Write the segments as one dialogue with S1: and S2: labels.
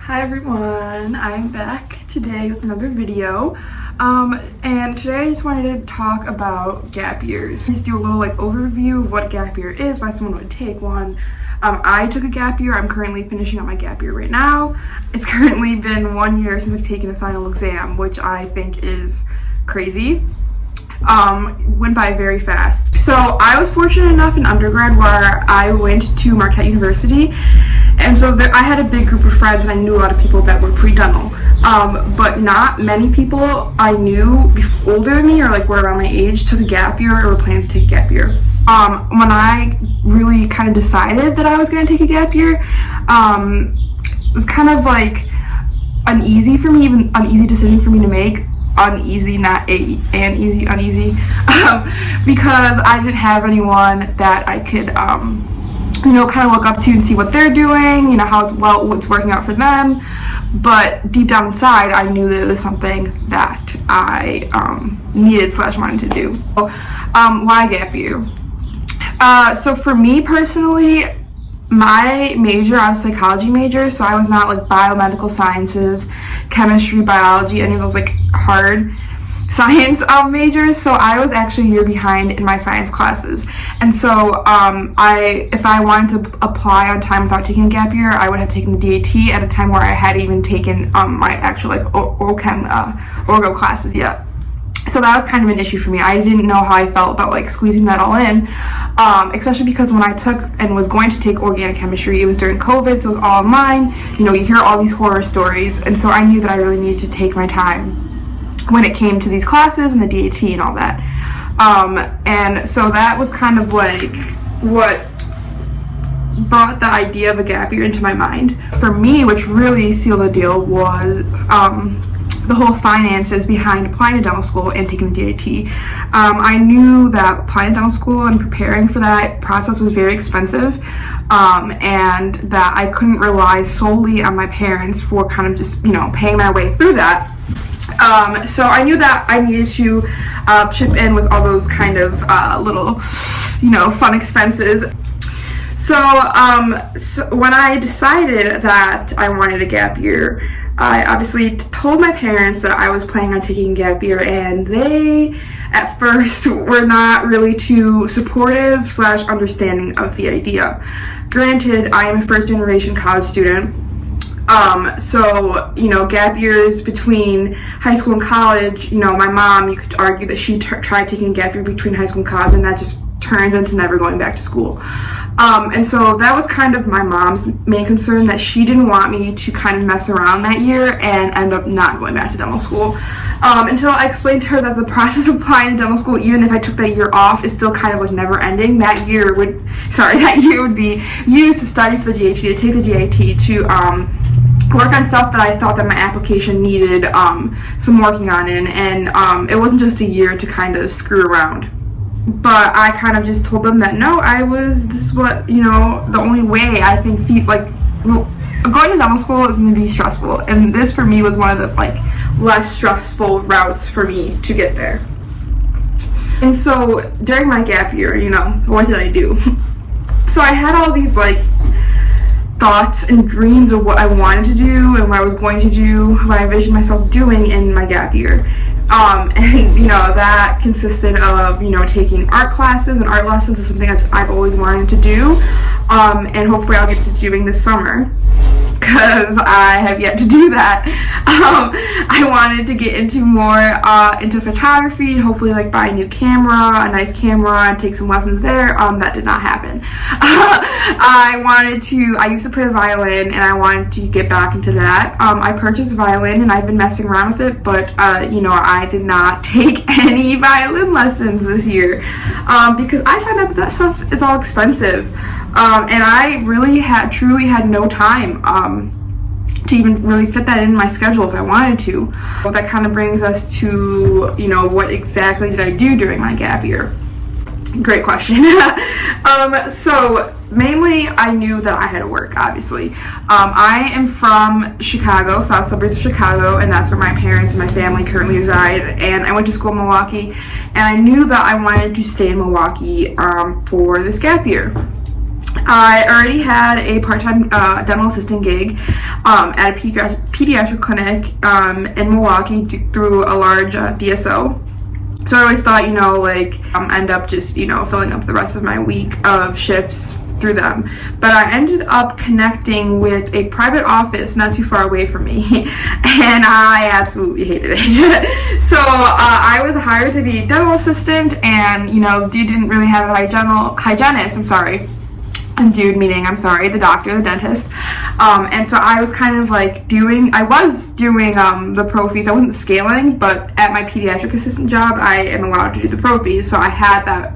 S1: Hi everyone, I'm back today with another video. And today I just wanted to talk about gap years. Just do a little overview of what gap year is, why someone would take one. I took a gap year. I'm currently finishing up my gap year right now. It's currently been 1 year since I've taken a final exam, which I think is crazy. Went by very fast. So I was fortunate enough in undergrad where I went to Marquette University, and so I had a big group of friends and I knew a lot of people that were pre-dental, but not many people I knew older than me or were around my age took a gap year or were planning to take a gap year. When I really kind of decided that I was going to take a gap year, it was kind of uneasy for me, even uneasy decision for me to make. Uneasy, not uneasy, because I didn't have anyone that I could kind of look up to and see what they're doing, what's working out for them. But deep down inside, I knew that it was something that I needed/wanted to do. So, why gap year? So for me personally, my major, I was a psychology major, so I was not biomedical sciences, chemistry, biology, any of those hard science majors. So I was actually a year behind in my science classes, and so if I wanted to apply on time without taking a gap year, I would have taken the DAT at a time where I hadn't even taken my actual orgo classes yet. So that was kind of an issue for me. I didn't know how I felt about squeezing that all in, especially because when I took and was going to take organic chemistry, it was during COVID, so it was all online. You hear all these horror stories, and so I knew that I really needed to take my time when it came to these classes and the DAT and all that. And so that was kind of what brought the idea of a gap year into my mind. For me, which really sealed the deal was the whole finances behind applying to dental school and taking the DAT. I knew that applying to dental school and preparing for that process was very expensive, and that I couldn't rely solely on my parents for kind of just paying my way through that. So I knew that I needed to chip in with all those kind of little fun expenses. So when I decided that I wanted a gap year, I obviously told my parents that I was planning on taking a gap year, and they at first were not really too supportive / understanding of the idea. Granted, I am a first generation college student, so gap years between high school and college, my mom, you could argue that she tried taking a gap year between high school and college, and that just turns into never going back to school. And so that was kind of my mom's main concern, that she didn't want me to kind of mess around that year and end up not going back to dental school. Until I explained to her that the process of applying to dental school, even if I took that year off, is still kind of never ending. That year would be used to study for the DAT, to take the DAT, to work on stuff that I thought that my application needed some working on in, and it wasn't just a year to kind of screw around. But I kind of just told them that no, this is what, the only way I think going to dental school is going to be stressful, and this for me was one of the less stressful routes for me to get there. And so during my gap year, what did I do? So I had all these thoughts and dreams of what I wanted to do and what I was going to do, what I envisioned myself doing in my gap year. And that consisted of taking art classes, and art lessons is something that I've always wanted to do, and hopefully I'll get to doing this summer, because I have yet to do that. I wanted to get into more into photography, and hopefully buy a new camera, a nice camera, and take some lessons there. That did not happen. I used to play the violin, and I wanted to get back into that. I purchased a violin, and I've been messing around with it, but I did not take any violin lessons this year, because I found out that stuff is all expensive, and I really truly had no time to even really fit that in my schedule if I wanted to. Well, that kind of brings us to what exactly did I do during my gap year? Great question. So mainly I knew that I had to work, obviously. I am from Chicago, south suburbs of Chicago, and that's where my parents and my family currently reside, and I went to school in Milwaukee, and I knew that I wanted to stay in Milwaukee for this gap year. I already had a part-time dental assistant gig at a pediatric clinic in Milwaukee through a large DSO. So I always thought, like, end up just, filling up the rest of my week of shifts through them. But I ended up connecting with a private office not too far away from me, and I absolutely hated it. So I was hired to be a dental assistant, and, dude didn't really have a hygienist, the doctor, the dentist. And so I was kind of like doing the pro fees. I wasn't scaling, but at my pediatric assistant job, I am allowed to do the pro fees. So I had that,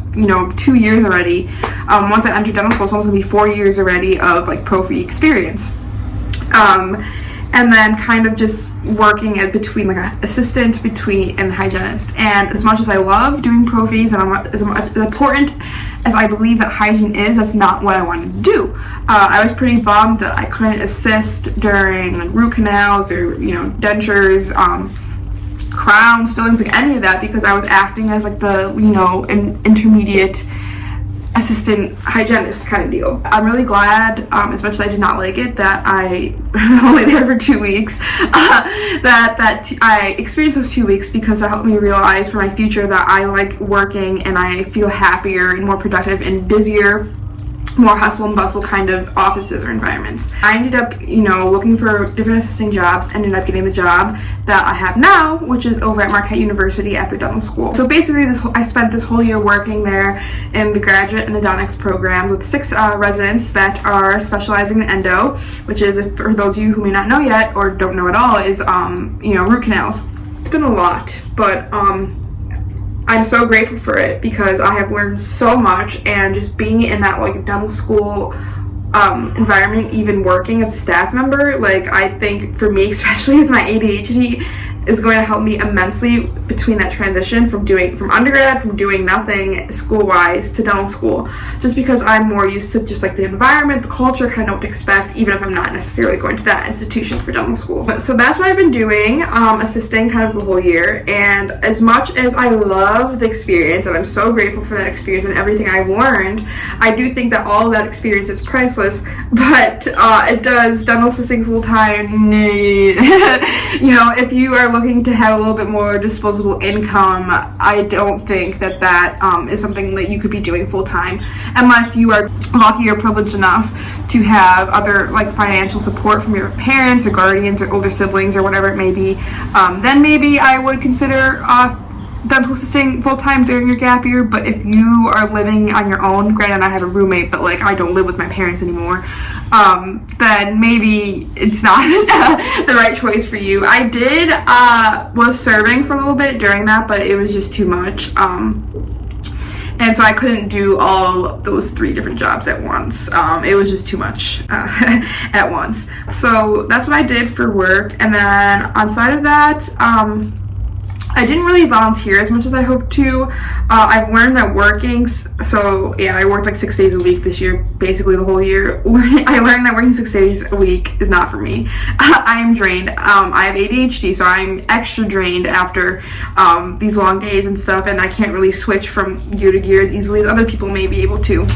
S1: 2 years already. Once I entered dental school, it's almost gonna be 4 years already of like pro fee experience. And then kind of just working between like an assistant and hygienist. And as much as I love doing pro fees and as important as I believe that hygiene is, that's not what I wanted to do. I was pretty bummed that I couldn't assist during like root canals or dentures, crowns, fillings, like any of that, because I was acting as like the intermediate assistant hygienist kind of deal. I'm really glad, as much as I did not like it, that I was only there for 2 weeks, that I experienced those 2 weeks, because that helped me realize for my future that I like working and I feel happier and more productive in busier, more hustle and bustle kind of offices or environments. I ended up, looking for different assisting jobs, ended up getting the job that I have now, which is over at Marquette University at the dental school. So basically I spent this whole year working there in the graduate endodontics program with 6 residents that are specializing in endo, which is, for those of you who may not know yet or don't know at all, is root canals. It's been a lot, but I'm so grateful for it, because I have learned so much, and just being in that like dental school environment, even working as a staff member, like I think for me, especially with my ADHD, is going to help me immensely between that transition from undergrad, from doing nothing school-wise to dental school, just because I'm more used to just like the environment, the culture, kind of what to expect, even if I'm not necessarily going to that institution for dental school. So that's what I've been doing, assisting kind of the whole year. And as much as I love the experience, and I'm so grateful for that experience and everything I've learned, I do think that all of that experience is priceless. But it does, dental assisting full-time, if you are looking to have a little bit more disposable income, I don't think that is something that you could be doing full-time, unless you are lucky or privileged enough to have other like financial support from your parents or guardians or older siblings or whatever it may be. Then maybe I would consider dental assisting full-time during your gap year. But if you are living on your own, granted I have a roommate, but like I don't live with my parents anymore, then maybe it's not the right choice for you. I did was serving for a little bit during that, but it was just too much, and so I couldn't do all those 3 different jobs at once. It was just too much at once. So that's what I did for work. And then on side of that, I didn't really volunteer as much as I hoped to. I've learned that I worked like 6 days a week this year, basically the whole year. I learned that working 6 days a week is not for me. I am drained. I have ADHD, so I'm extra drained after these long days and stuff, and I can't really switch from gear to gear as easily as other people may be able to.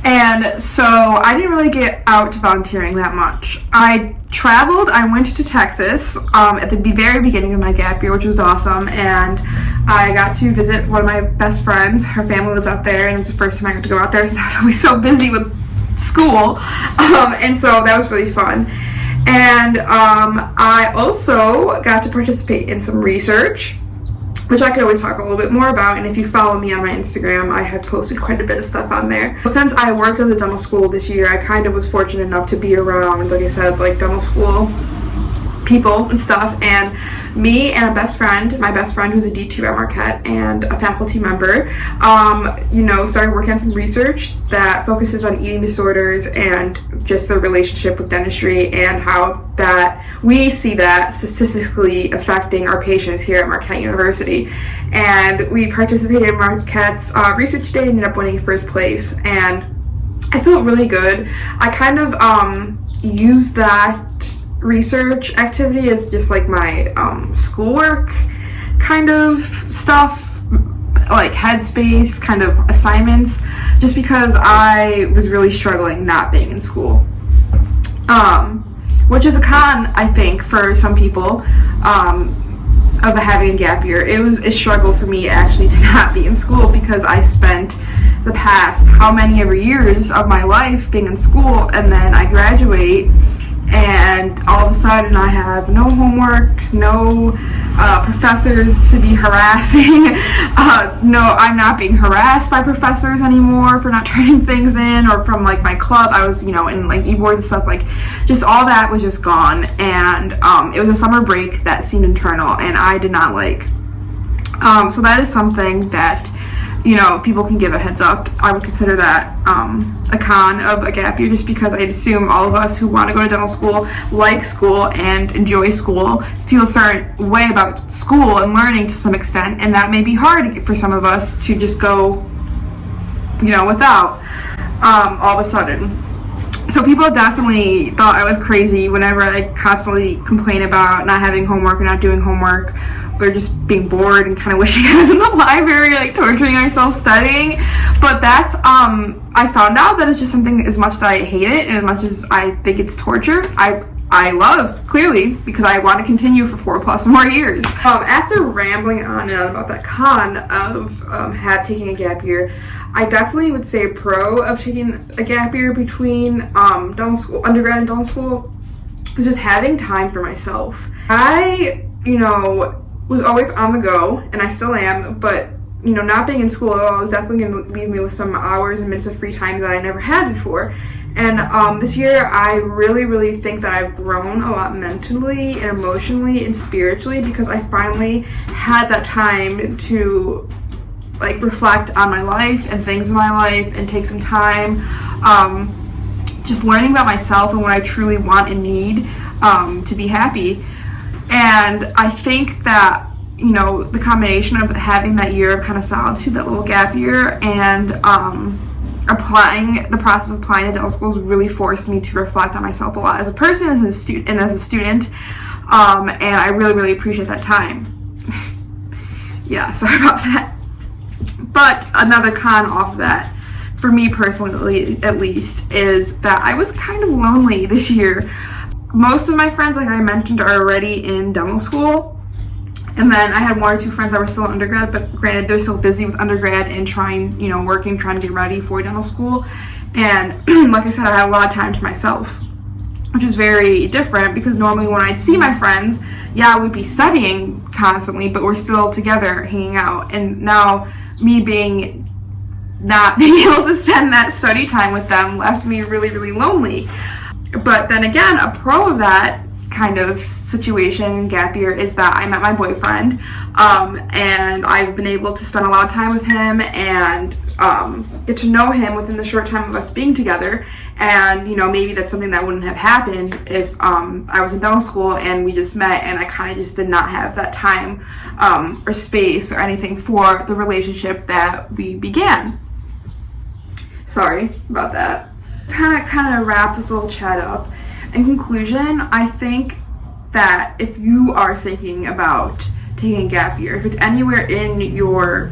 S1: And so I didn't really get out to volunteering that much. I traveled. I went to Texas at the very beginning of my gap year, which was awesome, and I got to visit one of my best friends. Her family lives out there, and it was the first time I got to go out there since I was always so busy with school, and so that was really fun. And I also got to participate in some research, which I could always talk a little bit more about, and if you follow me on my Instagram, I have posted quite a bit of stuff on there. Since I worked at the dental school this year, I kind of was fortunate enough to be around, like I said, like dental school people and stuff, and me and my best friend who's a D2 at Marquette and a faculty member, started working on some research that focuses on eating disorders and just the relationship with dentistry, and how that we see that statistically affecting our patients here at Marquette University. And we participated in Marquette's research day and ended up winning first place, and I felt really good. I kind of used that research activity as just like my schoolwork kind of stuff, like headspace kind of assignments, just because I was really struggling not being in school. Which is a con, I think, for some people, of having a gap year. It was a struggle for me actually to not be in school, because I spent the past how many ever years of my life being in school, and then I graduate and all of a sudden I have no homework, no professors to be harassing. No, I'm not being harassed by professors anymore for not turning things in, or from like my club. I was, in like e-boards and stuff, like just all that was just gone. And it was a summer break that seemed eternal, and I did not like. So that is something that people can give a heads up. I would consider that a con of a gap year, just because I'd assume all of us who want to go to dental school, like school and enjoy school, feel a certain way about school and learning to some extent, and that may be hard for some of us to just go, without all of a sudden. So people definitely thought I was crazy whenever I constantly complain about not having homework or not doing homework, or just being bored and kind of wishing I was in the library, like torturing myself studying. But that's, I found out that it's just something, as much as I hate it and as much as I think it's torture, I love, clearly, because I want to continue for 4+ more years. After rambling on and on about that con of taking a gap year, I definitely would say a pro of taking a gap year between dental school, undergrad and dental school, was just having time for myself. I, was always on the go, and I still am, but not being in school at all is definitely going to leave me with some hours and minutes of free time that I never had before. And this year, I really, really think that I've grown a lot mentally and emotionally and spiritually, because I finally had that time to like reflect on my life and things in my life and take some time just learning about myself and what I truly want and need to be happy. And I think that the combination of having that year of kind of solitude, that little gap year, and the process of applying to dental schools really forced me to reflect on myself a lot as a person, as a student, and I really, really appreciate that time. Yeah, sorry about that. But another con off of that, for me personally at least, is that I was kind of lonely this year. Most of my friends, like I mentioned, are already in dental school, and then I had 1 or 2 friends that were still in undergrad, but granted, they're still busy with undergrad and trying to get ready for dental school. And like I said, I had a lot of time to myself, which is very different, because normally when I'd see my friends, yeah, we'd be studying constantly, but we're still together hanging out. And now me not being able to spend that study time with them left me really, really lonely. But then again, a pro of that kind of situation, gap year, is that I met my boyfriend, and I've been able to spend a lot of time with him and get to know him within the short time of us being together. And maybe that's something that wouldn't have happened if I was in dental school and we just met and I kind of just did not have that time or space or anything for the relationship that we began. Sorry about that. Kind of wrap this little chat up. In conclusion, I think that if you are thinking about taking a gap year, if it's anywhere in your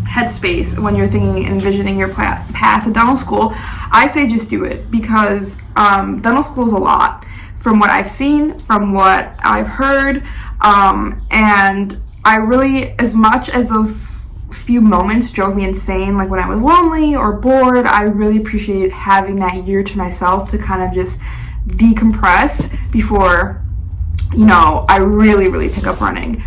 S1: headspace when you're envisioning your path to dental school, I say just do it, because dental school is a lot from what I've seen, from what I've heard, and I really, as much as those few moments drove me insane, like when I was lonely or bored, I really appreciate having that year to myself to kind of just decompress before I really, really pick up running.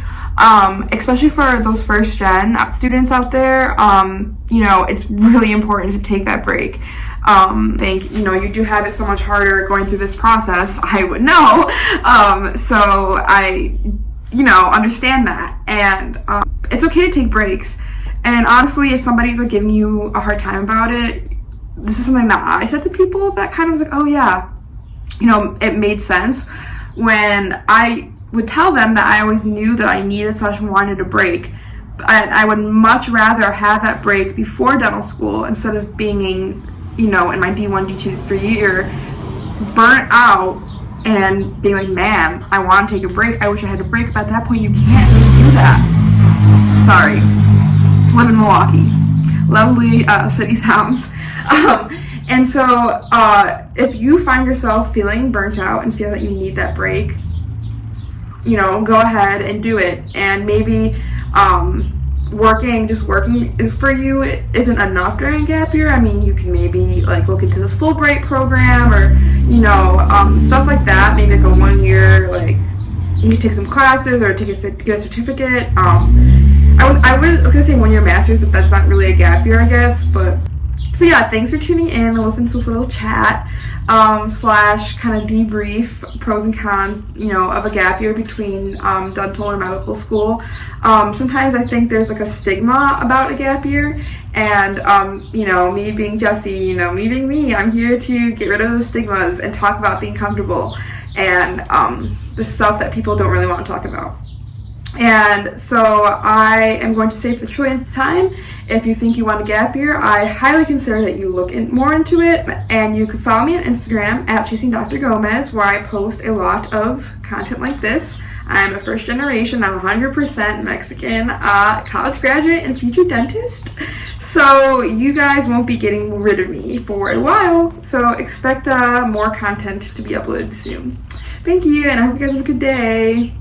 S1: Especially for those first gen students out there, it's really important to take that break. You do have it so much harder going through this process, I would know. So I, understand that. And it's okay to take breaks. And honestly, if somebody's like giving you a hard time about it, this is something that I said to people that kind of was like, oh yeah, it made sense when I would tell them that I always knew that I needed / wanted a break. I would much rather have that break before dental school instead of being in my D1, D2, D3 year, burnt out and being like, man, I want to take a break. I wish I had a break. But at that point, you can't really do that. Sorry. Live in Milwaukee. lovely city sounds. And so if you find yourself feeling burnt out and feel that you need that break, you know, go ahead and do it. And maybe working for you isn't enough during a gap year. I mean, you can maybe like look into the Fulbright program, or you know, stuff like that. Maybe like a 1 year, like you can take some classes or get a certificate. I was gonna say 1 year master's, but that's not really a gap year, I guess. But so yeah, thanks for tuning in and listening to this little chat slash kind of debrief pros and cons, you know, of a gap year between dental or medical school. Sometimes I think there's like a stigma about a gap year, and you know, me being Jessie, you know, me being me, I'm here to get rid of the stigmas and talk about being comfortable and the stuff that people don't really want to talk about. And so I am going to say for the trillionth time, if you think you want a gap year, I highly consider that you look more into it. And you can follow me on Instagram at Chasing Dr. Gomez, where I post a lot of content like this. I'm a first generation, I'm 100% Mexican, college graduate and future dentist. So you guys won't be getting rid of me for a while. So expect more content to be uploaded soon. Thank you, and I hope you guys have a good day.